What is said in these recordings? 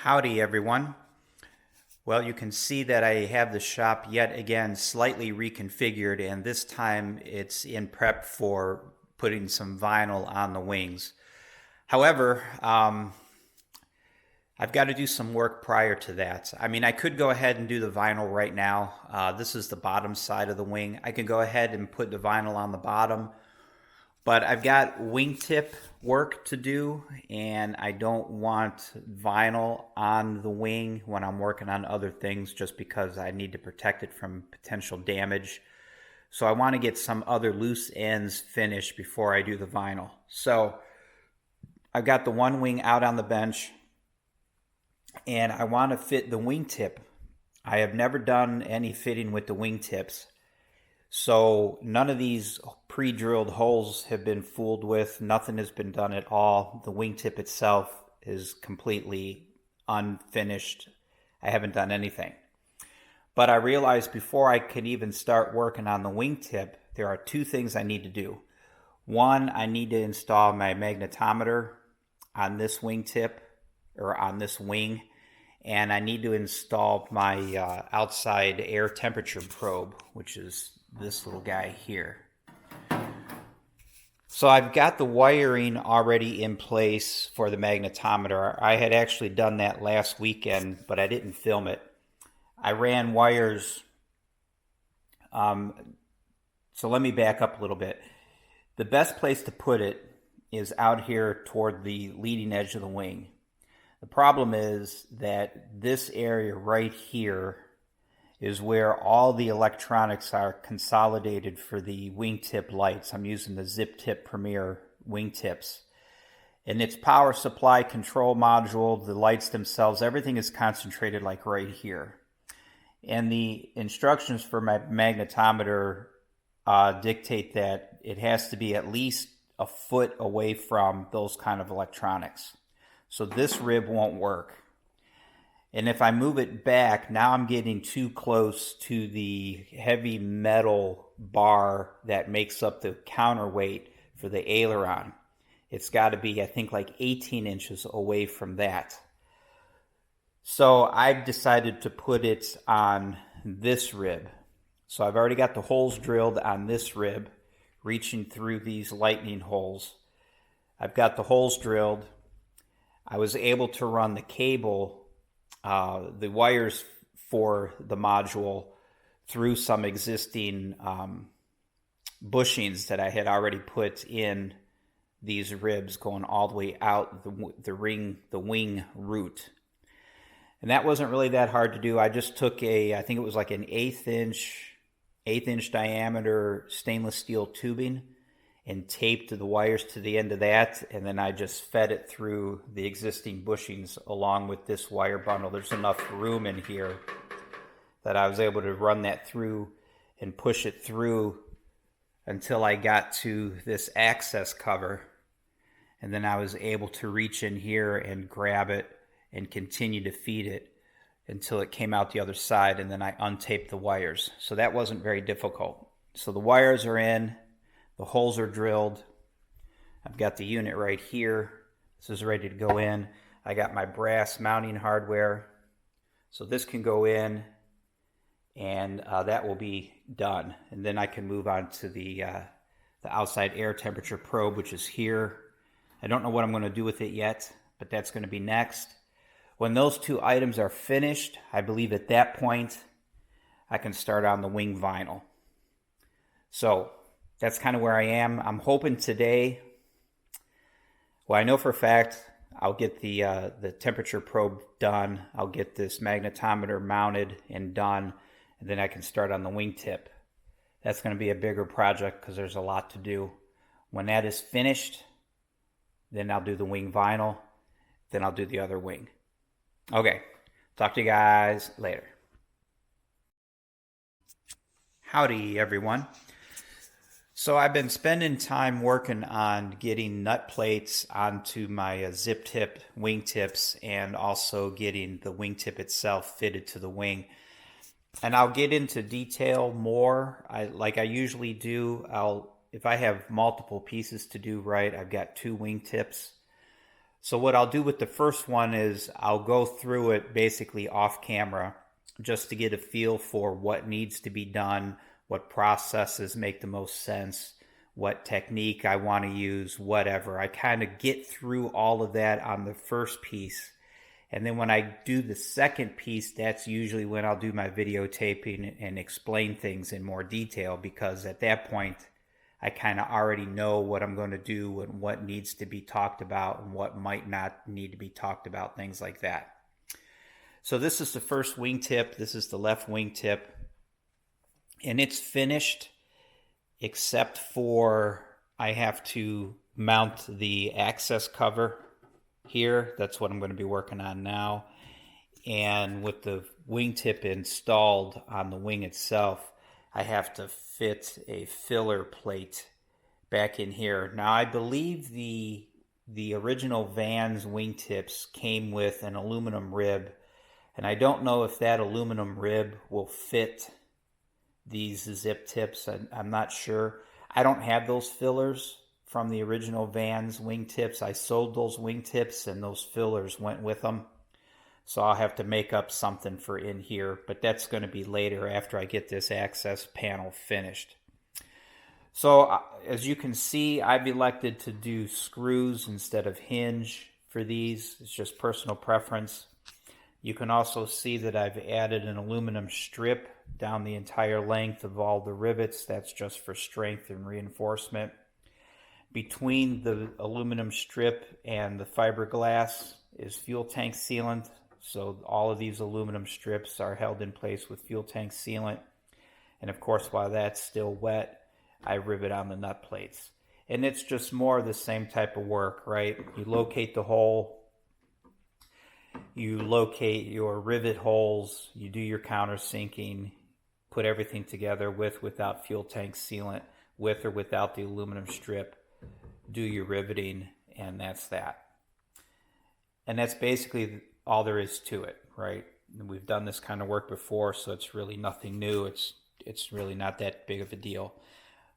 Howdy everyone. Well, you can see that I have the shop yet again slightly reconfigured, and this time it's in prep for putting some vinyl on the wings. However, I've got to do some work prior to that. I mean, I could go ahead and do the vinyl right now. This is the bottom side of the wing. I can go ahead and put the vinyl on the bottom, but I've got wingtip work to do, and I don't want vinyl on the wing when I'm working on other things just because I need to protect it from potential damage. So I want to get some other loose ends finished before I do the vinyl. So I've got the one wing out on the bench, and I want to fit the wingtip. I have never done any fitting with the wingtips. So none of these pre-drilled holes have been fooled with. Nothing has been done at all. The wingtip itself is completely unfinished. I haven't done anything. But I realized before I can even start working on the wingtip, there are two things I need to do. One, I need to install my magnetometer on this wingtip, or on this wing, and I need to install my outside air temperature probe, which is this little guy here. So I've got the wiring already in place for the magnetometer. I had actually done that last weekend, but I didn't film it. I ran wires. So let me back up a little bit. The best place to put it is out here toward the leading edge of the wing. The problem is that this area right here is where all the electronics are consolidated for the wingtip lights. I'm using the Zip Tip Premier wingtips. And its power supply control module, the lights themselves, everything is concentrated like right here. And the instructions for my magnetometer dictate that it has to be at least a foot away from those kind of electronics. So this rib won't work. And if I move it back, now I'm getting too close to the heavy metal bar that makes up the counterweight for the aileron. It's got to be, I think, like 18 inches away from that. So I've decided to put it on this rib. So I've already got the holes drilled on this rib, reaching through these lightning holes. I've got the holes drilled. I was able to run the cable, the wires for the module, through some existing bushings that I had already put in these ribs going all the way out the wing root. And that wasn't really that hard to do. I just took I think it was like an eighth inch diameter stainless steel tubing and taped the wires to the end of that, and then I just fed it through the existing bushings along with this wire bundle. There's enough room in here that I was able to run that through and push it through until I got to this access cover, and then I was able to reach in here and grab it and continue to feed it until it came out the other side, and then I untaped the wires. So that wasn't very difficult. So the wires are in. The holes are drilled. I've got the unit right here. This is ready to go in. I got my brass mounting hardware. So this can go in, and that will be done. And then I can move on to the outside air temperature probe, which is here. I don't know what I'm going to do with it yet, but that's going to be next. When those two items are finished, I believe at that point, I can start on the wing vinyl. So that's kind of where I am. I'm hoping today, well, I know for a fact I'll get the temperature probe done. I'll get this magnetometer mounted and done, and then I can start on the wingtip. That's going to be a bigger project because there's a lot to do. When that is finished, then I'll do the wing vinyl, then I'll do the other wing. Okay, talk to you guys later. Howdy, everyone. So I've been spending time working on getting nut plates onto my zip tip wingtips, and also getting the wingtip itself fitted to the wing. And I'll get into detail more, like I usually do. If I have multiple pieces to do right, I've got two wingtips. So what I'll do with the first one is I'll go through it basically off camera just to get a feel for what needs to be done, what processes make the most sense, what technique I want to use, whatever. I kind of get through all of that on the first piece. And then when I do the second piece, that's usually when I'll do my videotaping and explain things in more detail, because at that point, I kind of already know what I'm going to do and what needs to be talked about and what might not need to be talked about, things like that. So this is the first wingtip. This is the left wingtip. And it's finished except for I have to mount the access cover here. That's what I'm going to be working on now. And with the wingtip installed on the wing itself, I have to fit a filler plate back in here. Now, I believe the original Vans wingtips came with an aluminum rib, and I don't know if that aluminum rib will fit these zip tips. I'm not sure. I don't have those fillers from the original Vans wingtips. I sold those wingtips and those fillers went with them. So I'll have to make up something for in here, but that's going to be later after I get this access panel finished. So as you can see, I've elected to do screws instead of hinge for these. It's just personal preference. You can also see that I've added an aluminum strip down the entire length of all the rivets. That's just for strength and reinforcement. Between the aluminum strip and the fiberglass is fuel tank sealant. So all of these aluminum strips are held in place with fuel tank sealant. And of course, while that's still wet, I rivet on the nut plates. And it's just more of the same type of work, right? You locate the hole, you locate your rivet holes, you do your countersinking, put everything together without fuel tank sealant, with or without the aluminum strip, do your riveting, and that's that. And that's basically all there is to it, right? We've done this kind of work before, so it's really nothing new. It's really not that big of a deal.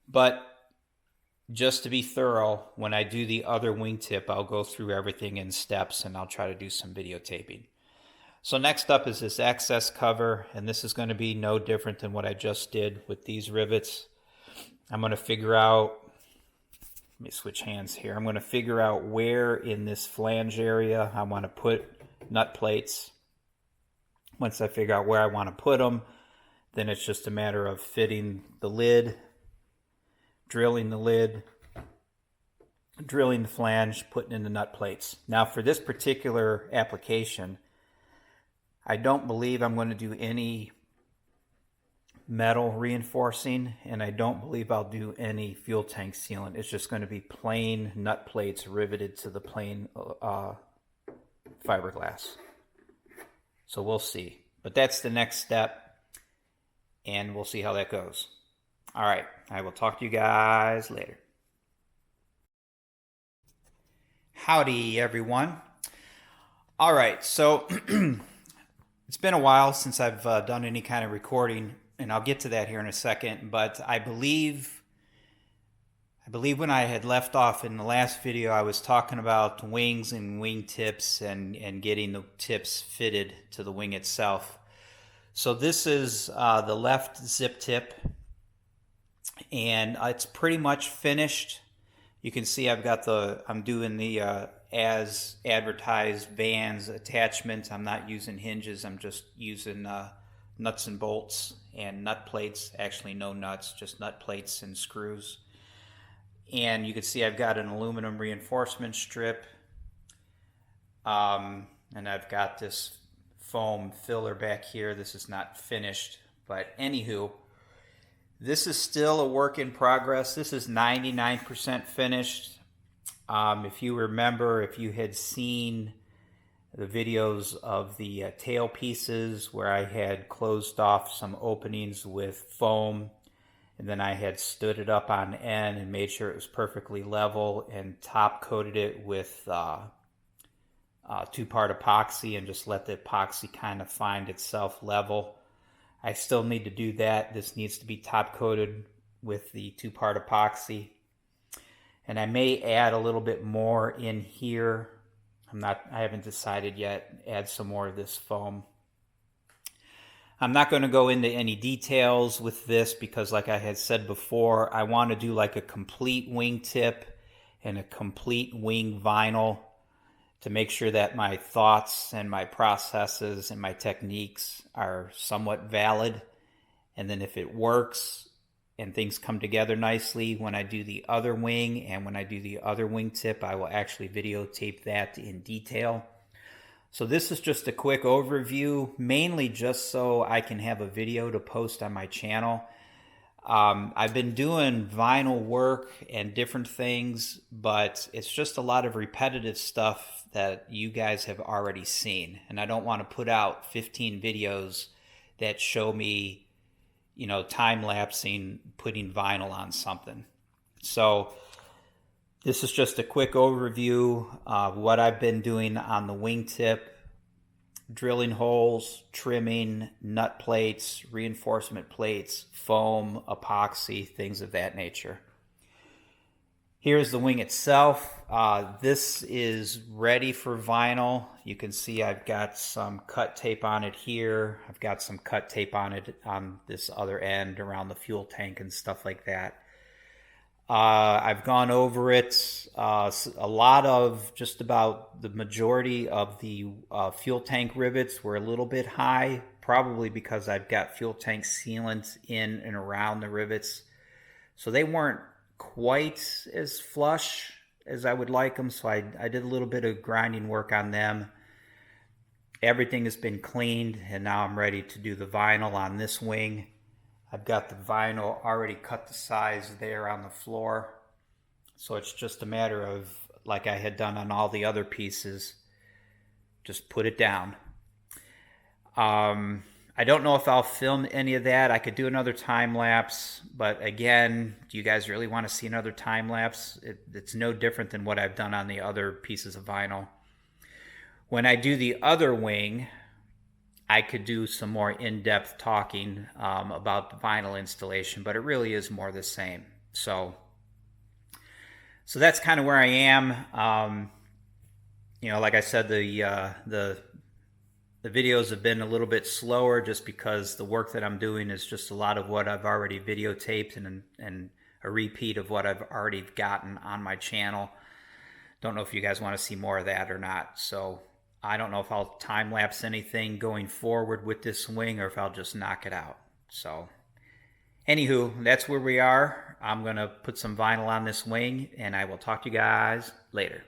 But just to be thorough, when I do the other wingtip, I'll go through everything in steps and I'll try to do some videotaping. So next up is this access cover, and this is going to be no different than what I just did with these rivets. I'm going to figure out, let me switch hands here. I'm going to figure out where in this flange area I want to put nut plates. Once I figure out where I want to put them, then it's just a matter of fitting the lid, drilling the lid, drilling the flange, putting in the nut plates. Now for this particular application, I don't believe I'm going to do any metal reinforcing, and I don't believe I'll do any fuel tank sealant. It's just going to be plain nut plates riveted to the plain fiberglass. So we'll see. But that's the next step, and we'll see how that goes. All right, I will talk to you guys later. Howdy, everyone. All right, so it's been a while since I've done any kind of recording, and I'll get to that here in a second, but I believe when I had left off in the last video, I was talking about wings and wing tips and getting the tips fitted to the wing itself. So this is the left zip tip, and it's pretty much finished. You can see I'm doing the as advertised Vans attachment. I'm not using hinges. I'm just using nuts and bolts and nut plates. Actually, no nuts, just nut plates and screws. And you can see I've got an aluminum reinforcement strip. And I've got this foam filler back here. This is not finished, but anywho, this is still a work in progress. This is 99% finished. If you remember, if you had seen the videos of the tail pieces where I had closed off some openings with foam, and then I had stood it up on end and made sure it was perfectly level and top coated it with two-part epoxy and just let the epoxy kind of find itself level. I still need to do that. This needs to be top coated with the two-part epoxy. And I may add a little bit more in here I haven't decided yet. Add some more of this foam. I'm not going to go into any details with this because, like I had said before, I want to do like a complete wingtip and a complete wing vinyl to make sure that my thoughts and my processes and my techniques are somewhat valid. And then if it works and things come together nicely when I do the other wing and when I do the other wingtip, I will actually videotape that in detail. So this is just a quick overview, mainly just so I can have a video to post on my channel. I've been doing vinyl work and different things, but it's just a lot of repetitive stuff that you guys have already seen. And I don't want to put out 15 videos that show me, you know, time-lapsing, putting vinyl on something. So this is just a quick overview of what I've been doing on the wingtip: drilling holes, trimming, nut plates, reinforcement plates, foam, epoxy, things of that nature. Here's the wing itself. This is ready for vinyl. You can see I've got some cut tape on it here. I've got some cut tape on it on this other end around the fuel tank and stuff like that. I've gone over it. A lot of, just about the majority of the fuel tank rivets were a little bit high, probably because I've got fuel tank sealant in and around the rivets. So they weren't quite as flush as I would like them. So I did a little bit of grinding work on them. Everything has been cleaned, and now I'm ready to do the vinyl on this wing. I've got the vinyl already cut the size there on the floor. So it's just a matter of, like I had done on all the other pieces, just put it down. I don't know if I'll film any of that. I could do another time lapse, but again, do you guys really want to see another time lapse? It's no different than what I've done on the other pieces of vinyl. When I do the other wing, I could do some more in-depth talking about the vinyl installation, but it really is more the same. So that's kind of where I am. You know, like I said, the videos have been a little bit slower just because the work that I'm doing is just a lot of what I've already videotaped and a repeat of what I've already gotten on my channel. Don't know if you guys want to see more of that or not. So I don't know if I'll time-lapse anything going forward with this wing or if I'll just knock it out. So anywho, that's where we are. I'm going to put some vinyl on this wing, and I will talk to you guys later.